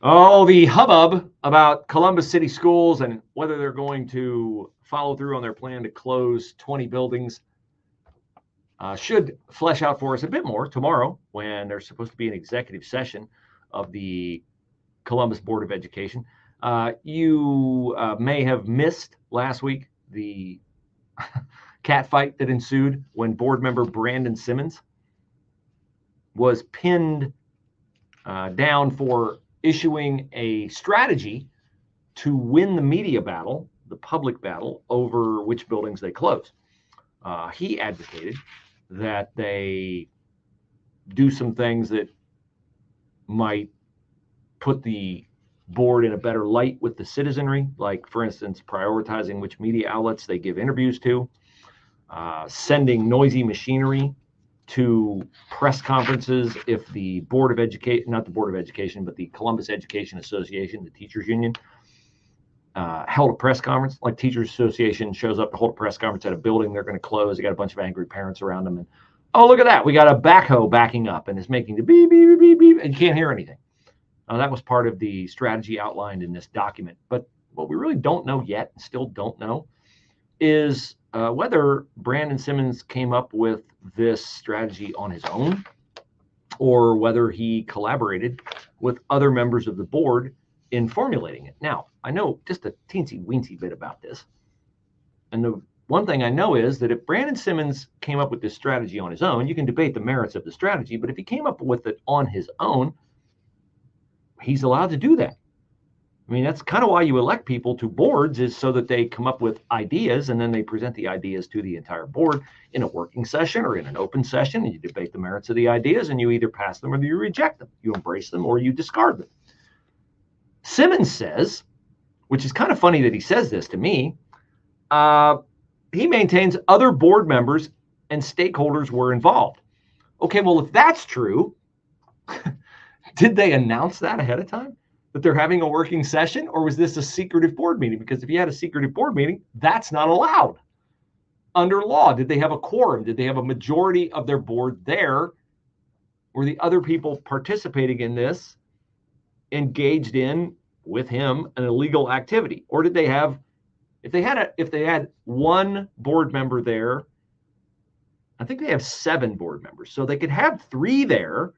Oh, the hubbub about Columbus City Schools and whether they're going to follow through on their plan to close 20 buildings should flesh out for us a bit more tomorrow when there's supposed to be an executive session of the Columbus Board of Education. You may have missed last week the catfight that ensued when board member Brandon Simmons was pinned down for issuing a strategy to win the media battle, the public battle, over which buildings they close. He advocated that they do some things that might put the board in a better light with the citizenry, like, for instance, prioritizing which media outlets they give interviews to, sending noisy machinery to press conferences if the Board of Education, not the Board of Education, but the Columbus Education Association, the teachers union, held a press conference. Like Teachers Association shows up to hold a press conference at a building they're going to close. They got a bunch of angry parents around them, and oh, look at that, we got a backhoe backing up and it's making the beep beep beep beep, and you can't hear anything. That was part of the strategy outlined in this document. But what we really don't know yet, and still don't know, is whether Brandon Simmons came up with this strategy on his own or whether he collaborated with other members of the board in formulating it. Now, I know just a teensy weensy bit about this. And the one thing I know is that if Brandon Simmons came up with this strategy on his own, you can debate the merits of the strategy, but if he came up with it on his own, he's allowed to do that. I mean, that's kind of why you elect people to boards, is so that they come up with ideas and then they present the ideas to the entire board in a working session or in an open session, and you debate the merits of the ideas and you either pass them or you reject them. You embrace them or you discard them. Simmons says, which is kind of funny that he says this to me, he maintains other board members and stakeholders were involved. Okay, well, if that's true, did they announce that ahead of time, that they're having a working session, or was this a secretive board meeting? Because if you had a secretive board meeting, that's not allowed under law. Did they have a quorum? Did they have a majority of their board there? Were the other people participating in this engaged in, with him, an illegal activity? Or did they have, if they had one board member there, I think they have 7 board members, so they could have 3 there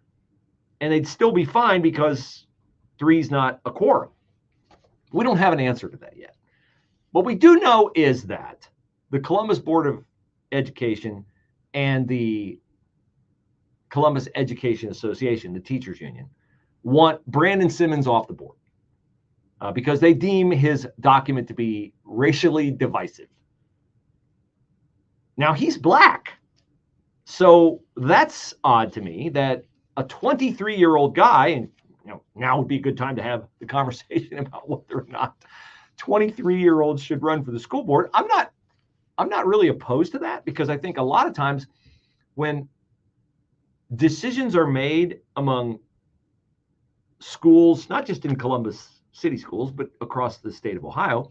and they'd still be fine because 3 is not a quorum. We don't have an answer to that yet. What we do know is that the Columbus Board of Education and the Columbus Education Association, the teachers union, want Brandon Simmons off the board because they deem his document to be racially divisive. Now, he's black, so that's odd to me that a 23-year-old guy, and now would be a good time to have the conversation about whether or not 23-year-olds should run for the school board. I'm not really opposed to that, because I think a lot of times when decisions are made among schools, not just in Columbus City Schools, but across the state of Ohio,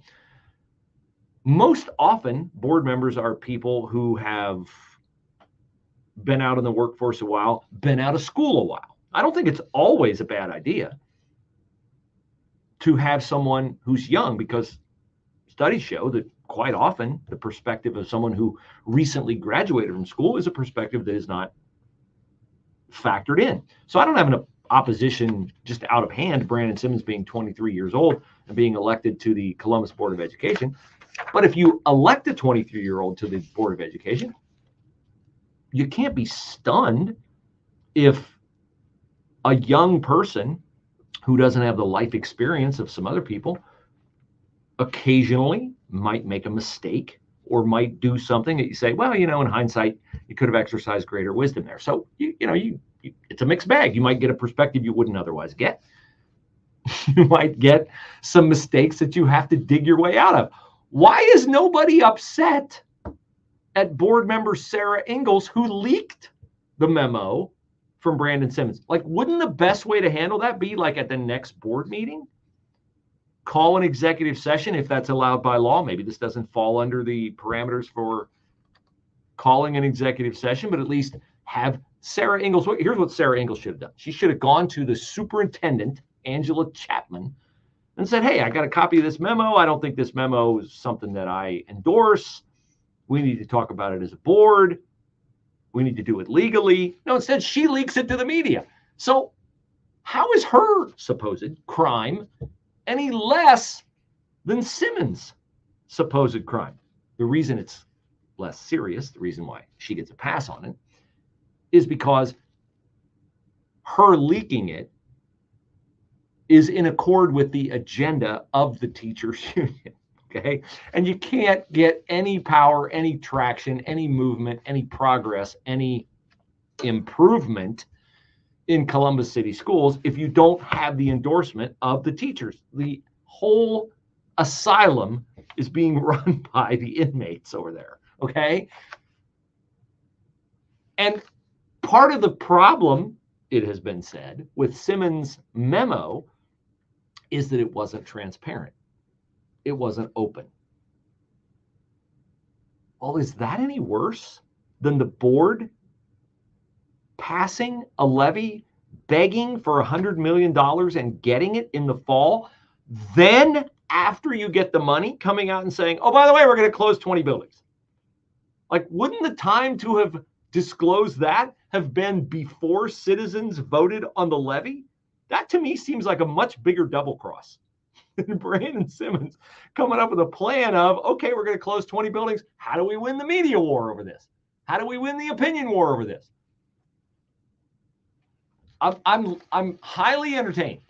most often board members are people who have been out in the workforce a while, been out of school a while. I don't think it's always a bad idea to have someone who's young, because studies show that quite often the perspective of someone who recently graduated from school is a perspective that is not factored in. So I don't have an opposition just out of hand, Brandon Simmons being 23 years old and being elected to the Columbus Board of Education. But if you elect a 23-year-old to the Board of Education, you can't be stunned if a young person who doesn't have the life experience of some other people occasionally might make a mistake or might do something that you say, well, in hindsight, you could have exercised greater wisdom there. So, it's a mixed bag. You might get a perspective you wouldn't otherwise get. You might get some mistakes that you have to dig your way out of. Why is nobody upset at board member Sarah Ingalls, who leaked the memo from Brandon Simmons? Like, wouldn't the best way to handle that be like at the next board meeting? Call an executive session if that's allowed by law. Maybe this doesn't fall under the parameters for calling an executive session, but at least have Sarah Ingalls. Here's what Sarah Ingalls should have done. She should have gone to the superintendent Angela Chapman, and said, hey, I got a copy of this memo. I don't think this memo is something that I endorse. We need to talk about it as a board. We need to do it legally. No, instead, she leaks it to the media. So how is her supposed crime any less than Simmons' supposed crime? The reason it's less serious, the reason why she gets a pass on it, is because her leaking it is in accord with the agenda of the teachers union. Okay. And you can't get any power, any traction, any movement, any progress, any improvement in Columbus City Schools if you don't have the endorsement of the teachers. The whole asylum is being run by the inmates over there. Okay. And part of the problem, it has been said, with Simmons' memo is that it wasn't transparent. It wasn't open. Well, is that any worse than the board passing a levy, begging for $100 million and getting it in the fall? Then, after you get the money, coming out and saying, oh, by the way, we're going to close 20 buildings. Like, wouldn't the time to have disclosed that have been before citizens voted on the levy? That to me seems like a much bigger double cross than Brandon Simmons coming up with a plan of, okay, we're going to close 20 buildings. How do we win the media war over this? How do we win the opinion war over this? I'm highly entertained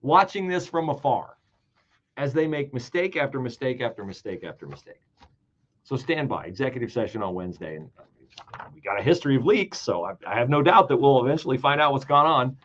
watching this from afar as they make mistake after mistake after mistake after mistake. So stand by. Executive session on Wednesday. And we got a history of leaks, so I have no doubt that we'll eventually find out what's gone on.